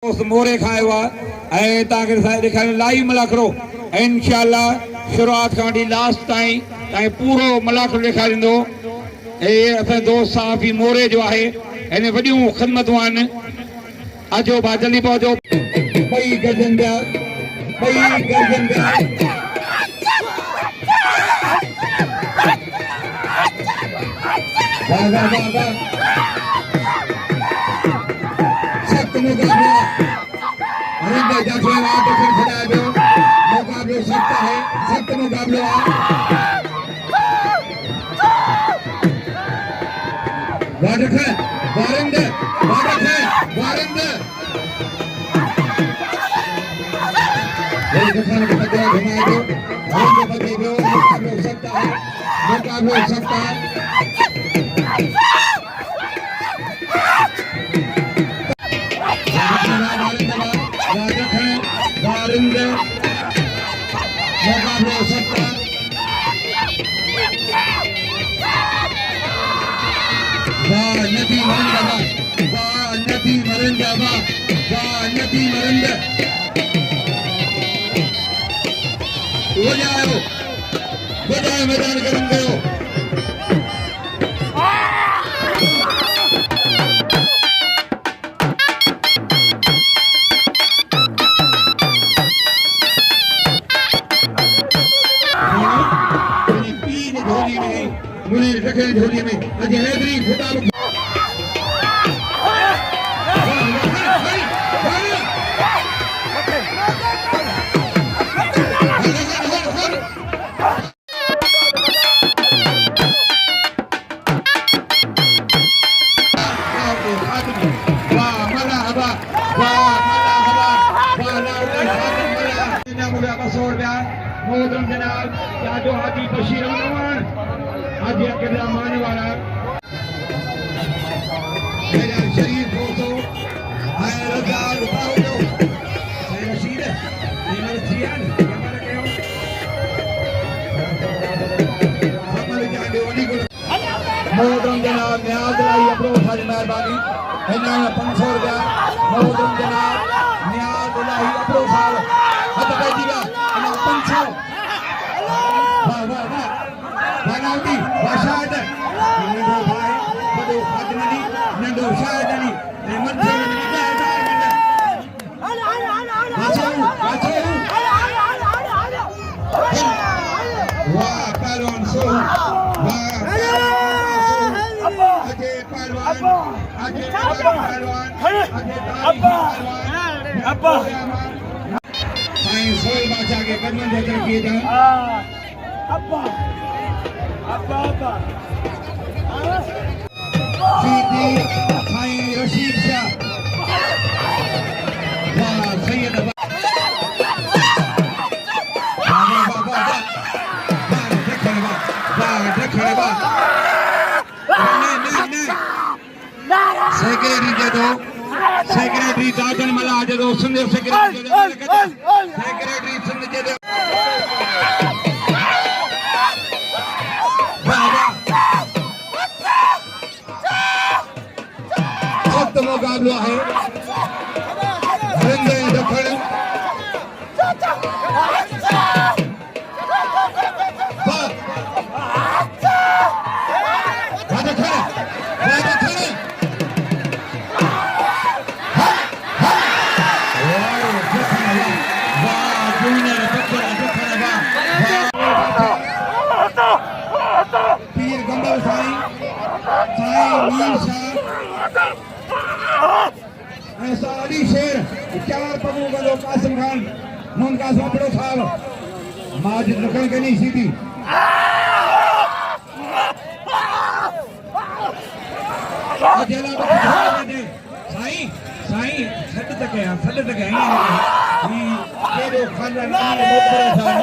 उस मोरे खायो है दिखाने लाइव मलाखरो इंशाल्लाह शुरुआत का लास्ट ताईं पूरो मलाखरो दिखारींदो असां दोस्त साफ़ी मोरे जो है इन वॾियूं ख़िदमतूं आहिनि अचो भा जल्दी पहुचो ॿई गर्जन पिया सख्त मुकाबला मुकाबले सख्त है सख्त मुकाबला मैदान करम कयो झोली में अज हैदरी फुटा मोहतरम जनाब न्याज लाई अपरो सारी मेहरबानी इन्ना 500 रुपया मोहतरम जनाब न्याज लाई अपरो साल हद पे दिया इन्ना 500 वाह वाह वाह बनावटी वाशाद नंदो भाई बड़ो खादनी नंदो शायदनी मंजे में वाह पहलवान सो सेक्रेटरी दे दो सेक्रेटरी दादन मला दे दो सिंध सेक्रेटरी सिंध दे दो सख्त मुकाबला है सिंध दखन सारी शेर 4 पगों का लोग कासिम खान मुनका सोपड़ो साहब माजिद रखन के नहीं सीधी अकेला साईं साईं सद तक है ये केरो खाना नहीं मोपड़ो साहब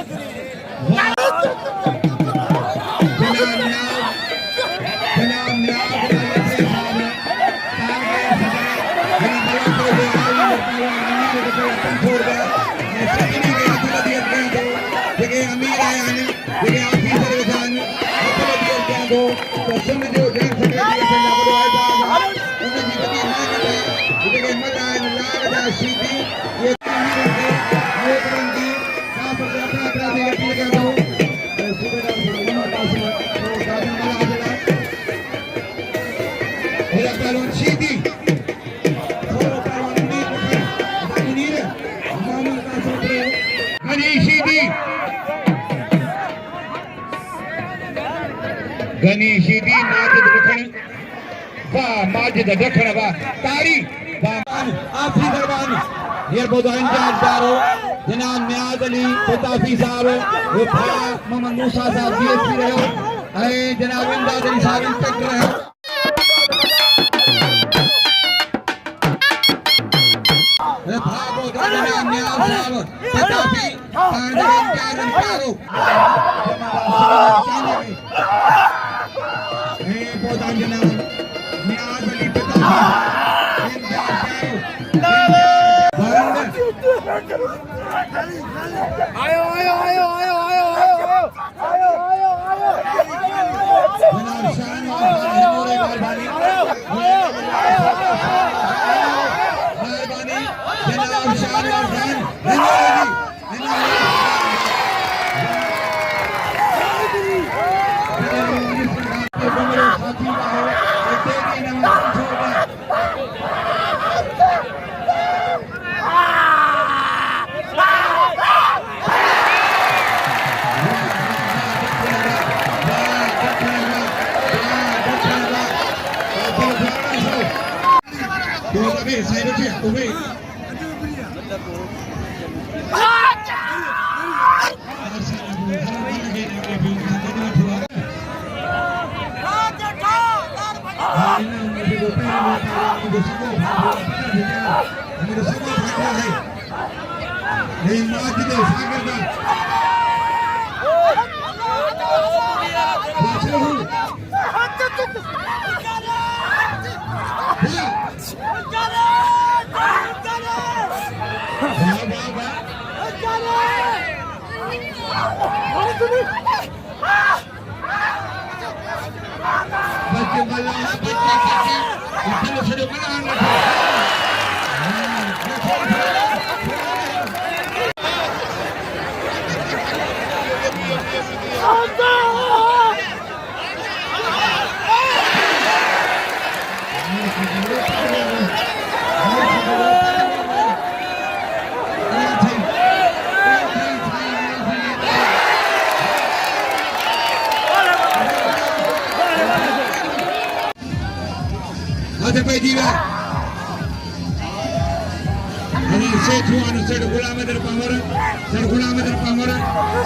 गनी शीदी माजिद रखण वाह माजिद रखण वाह तारी वाह आखिरी दरबान ये बहुत इंचार्ज दारो जनाब नियाज अली मुताफी साहब वो भाया मोहम्मद मूसा साहब डीएसपी रहो ए जनाब इमदाद अली साहब इंस्पेक्टर रहो ए भागो जनाब नियाज साहब मुताफी इंचार्ज करो ए बहुत जनाब नियाज अली मुताफी आयो आयो आयो आयो आयो आयो आयो आयो जनाब शान और मेहरबानी जनाब शान और Khan saya dia away Ada pediva. Ani sejuan sergulam der pamara, sergulam der pamara,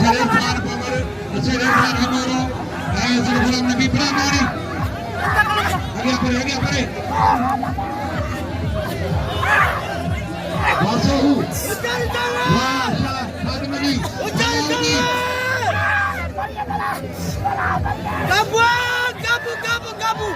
sergulam pamara, sergulam pamara. Ayah sergulam nabi pramari. Lagi apa? Masuk. Masya, Khatarnak. Gabu.